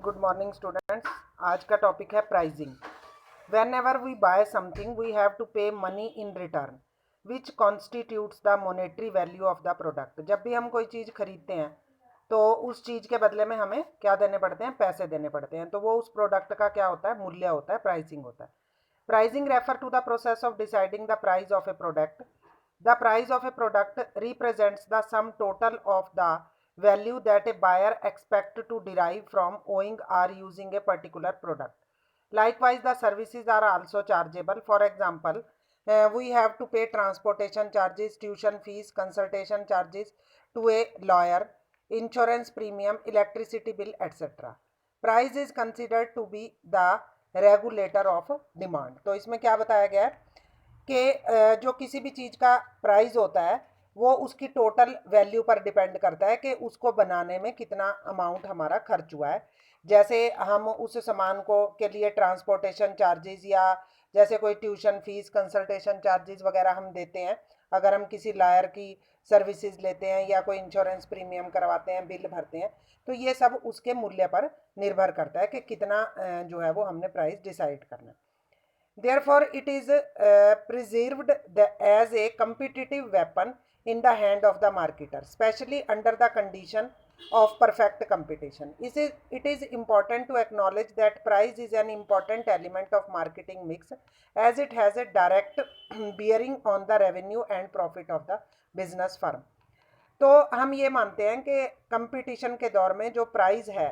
Good morning students. आज का topic है pricing. Whenever we buy something we have to pay money in return which constitutes the monetary value of the product. जब भी हम कोई चीज़ खरीदते हैं तो उस चीज़ के बदले में हमें क्या देने पड़ते हैं? पैसे देने पड़ते हैं। तो वो उस प्रोडक्ट का क्या होता है? मूल्य होता है, प्राइसिंग होता है। Pricing refer to the process of deciding the price of a product. The price of a product represents the sum total of the value that a buyer expects to derive from owning or using a particular product. Likewise, the services are also chargeable. For example, we have to pay transportation charges, tuition fees, consultation charges to a lawyer, insurance premium, electricity bill, etc. Price is considered to be the regulator of demand. तो इसमें क्या बताया गया है कि जो किसी भी चीज़ का प्राइस होता है वो उसकी टोटल वैल्यू पर डिपेंड करता है कि उसको बनाने में कितना अमाउंट हमारा खर्च हुआ है। जैसे हम उस सामान को के लिए ट्रांसपोर्टेशन चार्जेस या जैसे कोई ट्यूशन फीस, कंसल्टेशन चार्जेस वगैरह हम देते हैं, अगर हम किसी लॉयर की सर्विसेज लेते हैं या कोई इंश्योरेंस प्रीमियम करवाते हैं, बिल भरते हैं, तो ये सब उसके मूल्य पर निर्भर करता है कि कितना जो है वो हमने प्राइस डिसाइड करना है। Therefore, it is preserved as a competitive weapon in the hand of the marketer, especially under the condition of perfect competition. It is important to acknowledge that price is an important element of marketing mix as it has a direct bearing on the revenue and profit of the business firm. तो हम ये मानते हैं कि competition के दौर में जो प्राइस है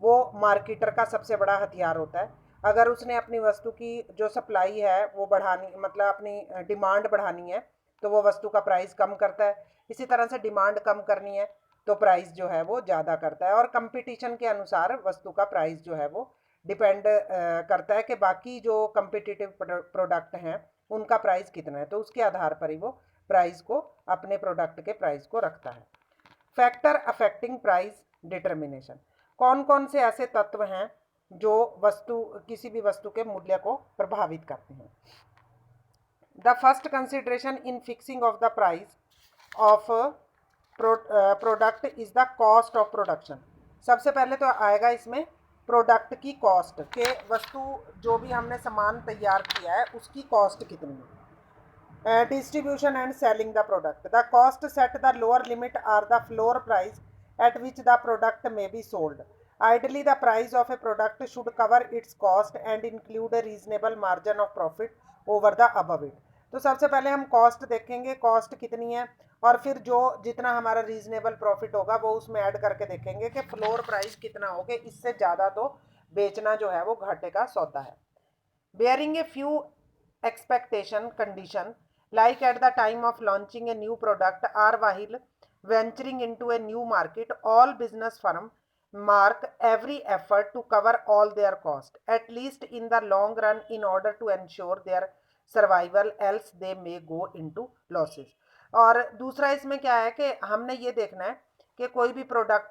वो मार्केटर का सबसे बड़ा हथियार होता है। अगर उसने अपनी वस्तु की जो सप्लाई है वो बढ़ानी, मतलब अपनी डिमांड बढ़ानी है, तो वो वस्तु का प्राइस कम करता है। इसी तरह से डिमांड कम करनी है तो प्राइस जो है वो ज़्यादा करता है। और कंपटीशन के अनुसार वस्तु का प्राइस जो है वो डिपेंड करता है कि बाकी जो कंपिटिटिव प्रोडक्ट हैं उनका प्राइस कितना है, तो उसके आधार पर ही वो प्राइस को, अपने प्रोडक्ट के प्राइस को रखता है। Factor affecting price determination. कौन कौन से ऐसे तत्व हैं जो किसी भी वस्तु के मूल्य को प्रभावित करते हैं? The first consideration in fixing of the price of product is the cost of production. सबसे पहले तो आएगा इसमें प्रोडक्ट की कॉस्ट, के वस्तु जो भी हमने सामान तैयार किया है उसकी कॉस्ट कितनी है। Distribution and selling the product. The cost set the lower limit or the floor price at which the product may be sold. Ideally, the price of a product should cover its cost and include a reasonable margin of profit over the above it. तो सबसे पहले हम cost देखेंगे, cost कितनी है, और फिर जो जितना हमारा रीजनेबल प्रॉफिट होगा वो उसमें ऐड करके देखेंगे कि फ्लोर प्राइस कितना होगा। इससे ज़्यादा तो बेचना जो है वो घाटे का सौदा है। Bearing a few expectation condition like at the time of launching a new product or while venturing into a new market, all business firms mark every effort to cover all their cost at least in the long run in order to ensure their survival, else they may go into losses. और दूसरा इसमें क्या है कि हमने ये देखना है कि कोई भी प्रोडक्ट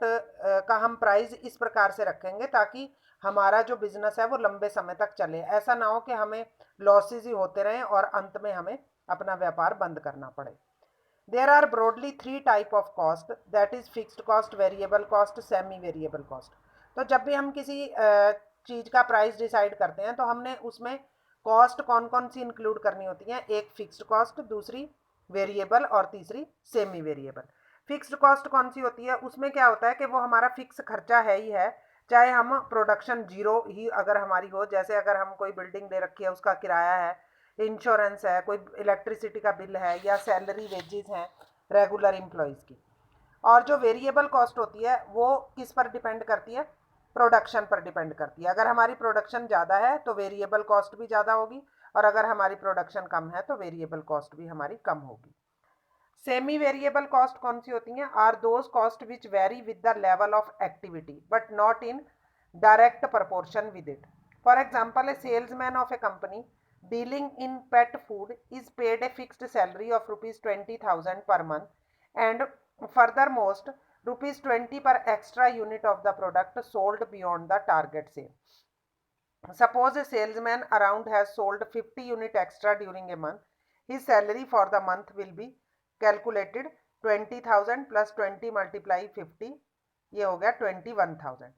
का हम प्राइस इस प्रकार से रखेंगे ताकि हमारा जो बिजनेस है वो लंबे समय तक चले। ऐसा ना हो कि हमें लॉसेज ही होते रहें और अंत में हमें अपना व्यापार बंद करना पड़े। There are broadly 3 type of cost, that is fixed cost, variable cost, semi variable cost. तो जब भी हम किसी चीज़ का प्राइस डिसाइड करते हैं तो हमने उसमें कॉस्ट कौन कौन सी इंक्लूड करनी होती है? एक फिक्स्ड कॉस्ट, दूसरी वेरिएबल और तीसरी सेमी वेरिएबल। फिक्स्ड कॉस्ट कौन सी होती है? उसमें क्या होता है कि वो हमारा फिक्स खर्चा है ही है, चाहे हम प्रोडक्शन जीरो ही अगर हमारी हो, जैसे अगर हम कोई बिल्डिंग ले रखी है उसका किराया है, इंश्योरेंस है, कोई इलेक्ट्रिसिटी का बिल है, या सैलरी वेजेस हैं रेगुलर एम्प्लॉयज़ की। और जो वेरिएबल कॉस्ट होती है वो किस पर डिपेंड करती है? प्रोडक्शन पर डिपेंड करती है। अगर हमारी प्रोडक्शन ज़्यादा है तो वेरिएबल कॉस्ट भी ज़्यादा होगी, और अगर हमारी प्रोडक्शन कम है तो वेरिएबल कॉस्ट भी हमारी कम होगी। सेमी वेरिएबल कॉस्ट कौन सी होती हैं? Are those cost which vary with the level of activity but not in direct proportion with it. For example, a salesman of a company dealing in pet food is paid a fixed salary of rupees 20,000 per month and furthermost rupees 20 per extra unit of the product sold beyond the target sale. Suppose a salesman around has sold 50 unit extra during a month. His salary for the month will be calculated 20,000 plus 20 multiply 50, ये हो गया 21,000.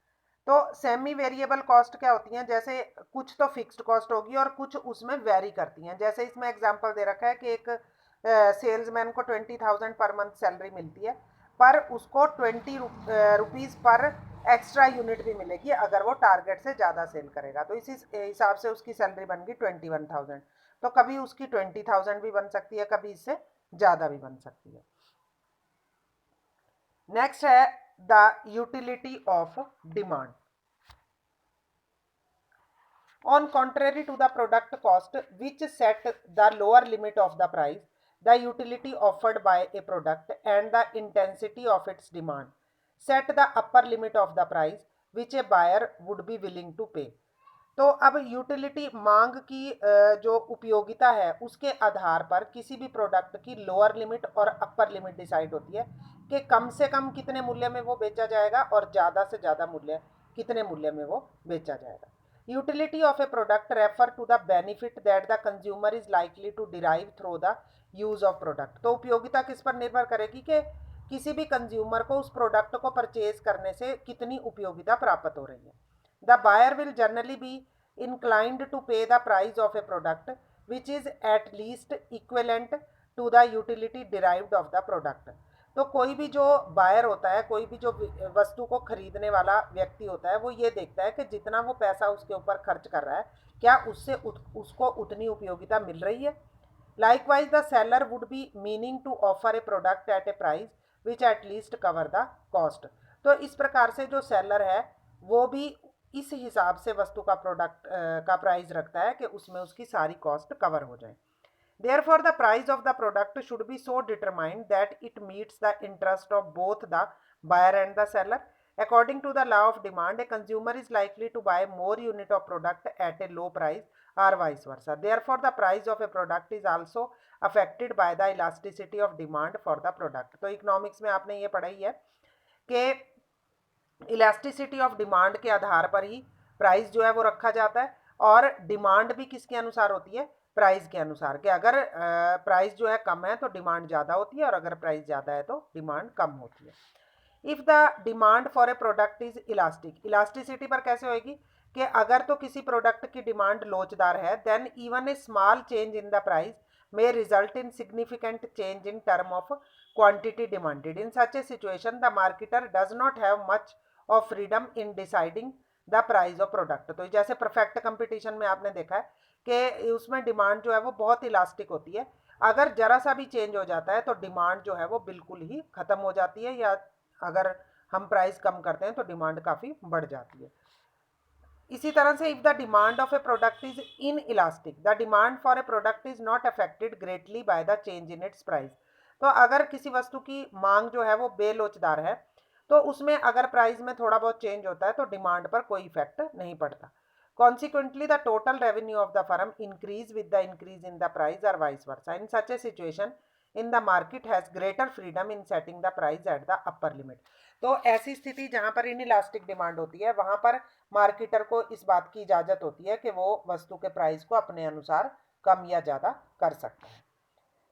तो semi variable cost क्या होती हैं, जैसे कुछ तो फिक्स्ड कॉस्ट होगी और कुछ उसमें वेरी करती हैं। जैसे इसमें एग्जांपल दे रखा है कि एक सेल्समैन को 20,000 पर मंथ सैलरी मिलती है, पर उसको 20 रुपीज़ पर एक्स्ट्रा यूनिट भी मिलेगी अगर वो टारगेट से ज़्यादा सेल करेगा। तो इसी हिसाब से उसकी सैलरी बन गई 21,000। तो कभी उसकी 20,000 भी बन सकती है, कभी इससे ज़्यादा भी बन सकती है। नेक्स्ट है the utility of demand. On contrary to the product cost, which set the lower limit of the price, the utility offered by a product and the intensity of its demand set the upper limit of the price which a buyer would be willing to pay. तो अब utility मांग की जो उपयोगिता है उसके आधार पर किसी भी प्रोडक्ट की लोअर लिमिट और अपर लिमिट डिसाइड होती है कि कम से कम कितने मूल्य में वो बेचा जाएगा और ज़्यादा से ज़्यादा मूल्य कितने मूल्य में वो बेचा जाएगा। Utility of a product refer to the benefit that the consumer is likely to derive through the use of product. तो उपयोगिता किस पर निर्भर करेगी कि किसी भी कंज्यूमर को उस प्रोडक्ट को परचेज करने से कितनी उपयोगिता प्राप्त हो रही है। The buyer will generally be inclined to pay the price of a product which is at least equivalent to the utility derived of the product. तो कोई भी जो बायर होता है, कोई भी जो वस्तु को खरीदने वाला व्यक्ति होता है, वो ये देखता है कि जितना वो पैसा उसके ऊपर खर्च कर रहा है क्या उससे उसको उतनी उपयोगिता मिल रही है। Likewise, the seller would be meaning to offer a product at a price which at least cover the cost. तो इस प्रकार से जो सेलर है वो भी इस हिसाब से वस्तु का प्रोडक्ट का प्राइस रखता है कि उसमें उसकी सारी कॉस्ट कवर हो जाए। Therefore, the price of the product should be so determined that it meets the interest of both the buyer and the seller. According to the law of demand, a consumer is likely to buy more unit of product at a low price or vice versa. Therefore, the price of a product is also affected by the elasticity of demand for the product. तो economics में आपने ये पढ़ा ही है कि elasticity of demand के आधार पर ही price जो है वो रखा जाता है, और डिमांड भी किसके अनुसार होती है, प्राइस के अनुसार। कि अगर प्राइस जो है कम है तो डिमांड ज़्यादा होती है और अगर प्राइस ज़्यादा है तो डिमांड कम होती है। If the demand for a product is elastic, elasticity पर कैसे होएगी कि अगर तो किसी प्रोडक्ट की डिमांड लोचदार है then even a small change in the price may result in significant change in term of quantity demanded. In such a situation, the marketer does not have much of freedom in deciding the price of product. तो जैसे perfect competition में आपने देखा है कि उसमें demand जो है वो बहुत इलास्टिक होती है, अगर जरा सा भी चेंज हो जाता है तो डिमांड जो है वो बिल्कुल ही खत्म हो जाती है, या अगर हम प्राइस कम करते हैं तो डिमांड काफ़ी बढ़ जाती है। इसी तरह से if the demand of a product is in elastic, the demand for a product is not affected greatly by the change in its price. तो अगर किसी वस्तु की मांग जो है वो बेलोचदार है तो उसमें अगर प्राइस में थोड़ा बहुत चेंज होता है तो डिमांड पर कोई इफेक्ट नहीं पड़ता। Consequently, the total revenue of the firm increase with the increase in the price or vice versa. In such a situation, in the market has greater freedom in setting the price at the upper limit. तो ऐसी स्थिति जहां पर inelastic demand होती है वहां पर marketer को इस बात की इजाजत होती है कि वो वस्तु के प्राइस को अपने अनुसार कम या ज़्यादा कर सकता है।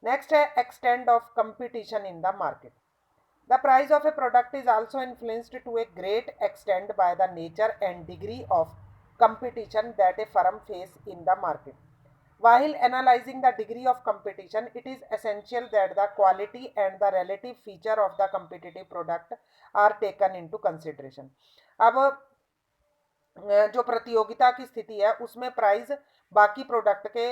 नेक्स्ट है extent of competition in the market. The price of a product is also influenced to a great extent by the nature and degree of competition that a firm face in the market. While analyzing the degree of competition, it is essential that the quality and the relative feature of the competitive product are taken into consideration. अब जो प्रतियोगिता की स्थिति है उसमें price बाकी product के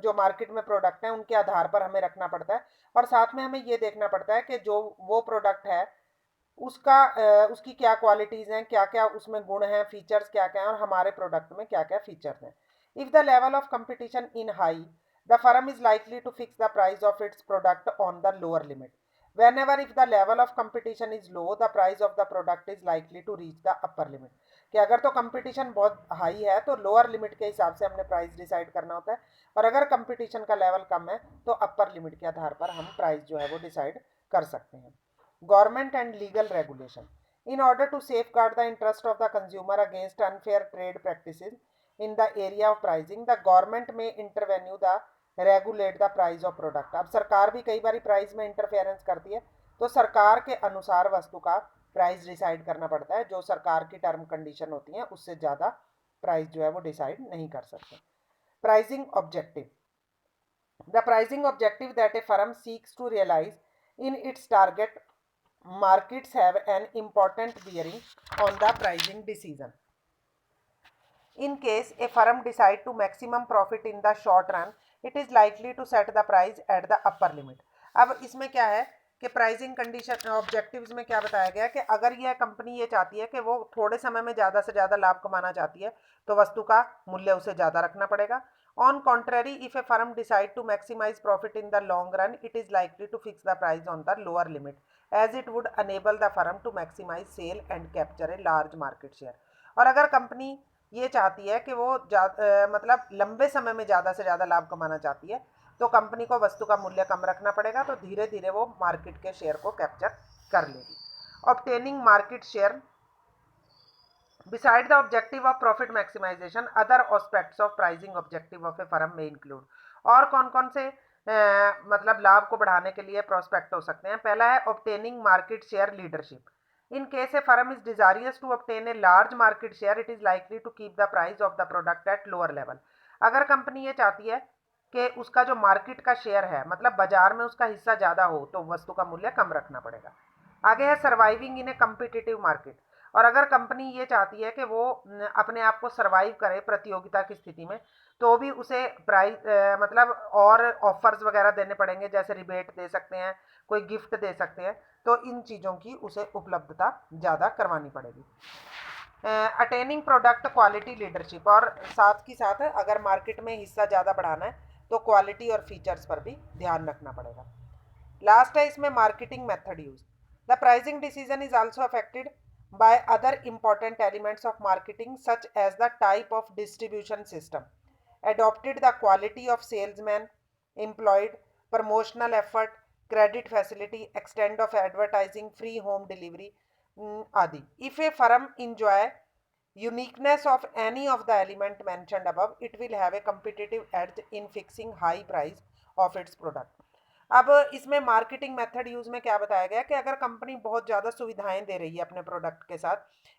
जो मार्केट में प्रोडक्ट हैं उनके आधार पर हमें रखना पड़ता है, और साथ में हमें ये देखना पड़ता है कि जो वो प्रोडक्ट है उसका उसकी क्या क्वालिटीज़ हैं, क्या क्या उसमें गुण हैं, फीचर्स क्या क्या हैं और हमारे प्रोडक्ट में क्या क्या फीचर्स हैं। If the level of competition in high, the firm is likely to fix the price of its product on the lower limit. whenever if the level of competition is low, the price of the product is likely to reach the upper limit. कि अगर तो competition बहुत high है तो lower limit के हिसाब से हमने प्राइस डिसाइड करना होता है, और अगर कंपटीशन का लेवल कम है तो अपर लिमिट के आधार पर हम प्राइस जो है वो डिसाइड कर सकते हैं। Government and legal regulation. In order to safeguard the interest of the consumer against unfair trade practices in the area of pricing, the government may intervene the regulate the price of product. अब सरकार भी कई बार price में interference करती है, तो सरकार के अनुसार वस्तु का प्राइस डिसाइड करना पड़ता है, जो सरकार की टर्म कंडीशन होती हैं उससे ज़्यादा प्राइस जो है वो डिसाइड नहीं कर सकते। Pricing objective, the pricing objective that a firm seeks to realise in its target markets have an important bearing on the pricing decision. In case a firm decide to maximum profit in the short run, it is likely to set the price at the upper limit. अब इसमें क्या है कि pricing condition objectives में क्या बताया गया कि अगर यह कंपनी ये चाहती है कि वो थोड़े समय में ज़्यादा से ज़्यादा लाभ कमाना चाहती है तो वस्तु का मूल्य उसे ज़्यादा रखना पड़ेगा. On contrary, if a firm decide to maximize profit in the long run, it is likely to fix the price on the lower limit, as it would enable the firm to maximize sale and capture a large market share. और अगर company ये चाहती है कि वो मतलब लंबे समय में ज़्यादा से ज़्यादा लाभ कमाना चाहती है तो कंपनी को वस्तु का मूल्य कम रखना पड़ेगा, तो धीरे धीरे वो मार्केट के शेयर को कैप्चर कर लेगी. Obtaining market share, beside the objective of profit maximization, other aspects of pricing objective of a firm may include. और कौन कौन से मतलब लाभ को बढ़ाने के लिए प्रोस्पेक्ट हो सकते हैं. पहला है obtaining market share leadership. In case a firm is desirous to obtain a large market share, it is likely to keep the price of the product at lower level. अगर कंपनी ये चाहती है कि उसका जो मार्केट का share है मतलब बाजार में उसका हिस्सा ज़्यादा हो तो वस्तु का मूल्य कम रखना पड़ेगा. आगे है surviving in A competitive market. और अगर कंपनी ये चाहती है कि वो अपने आप को सर्वाइव करे प्रतियोगिता की स्थिति में तो भी उसे प्राइस मतलब और ऑफर्स वगैरह देने पड़ेंगे, जैसे रिबेट दे सकते हैं, कोई गिफ्ट दे सकते हैं, तो इन चीज़ों की उसे उपलब्धता ज़्यादा करवानी पड़ेगी. अटेनिंग प्रोडक्ट क्वालिटी लीडरशिप, और साथ ही साथ अगर मार्केट में हिस्सा ज़्यादा बढ़ाना है तो क्वालिटी और फीचर्स पर भी ध्यान रखना पड़ेगा. लास्ट है इसमें marketing method use. The pricing decision is also affected by other important elements of marketing such as the type of distribution system adopted, the quality of salesman employed, promotional effort, credit facility, extent of advertising, free home delivery, adi. If a firm enjoy uniqueness of any of the element mentioned above, it will have a competitive edge in fixing high price of its product. अब इसमें marketing method use में क्या बताया गया कि अगर company बहुत ज़्यादा सुविधाएं दे रही है अपने प्रोडक्ट के साथ,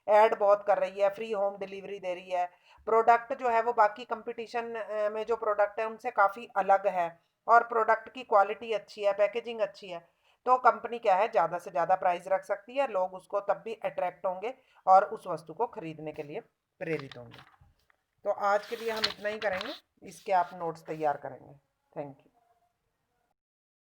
ऐड बहुत कर रही है, फ्री होम डिलीवरी दे रही है, प्रोडक्ट जो है वो बाकी कंपटीशन में जो प्रोडक्ट है उनसे काफ़ी अलग है और प्रोडक्ट की क्वालिटी अच्छी है, पैकेजिंग अच्छी है, तो कंपनी क्या है ज़्यादा से ज़्यादा प्राइस रख सकती है, लोग उसको तब भी अट्रैक्ट होंगे और उस वस्तु को खरीदने के लिए प्रेरित होंगे. तो आज के लिए हम इतना ही करेंगे, इसके आप नोट्स तैयार करेंगे. Thank you.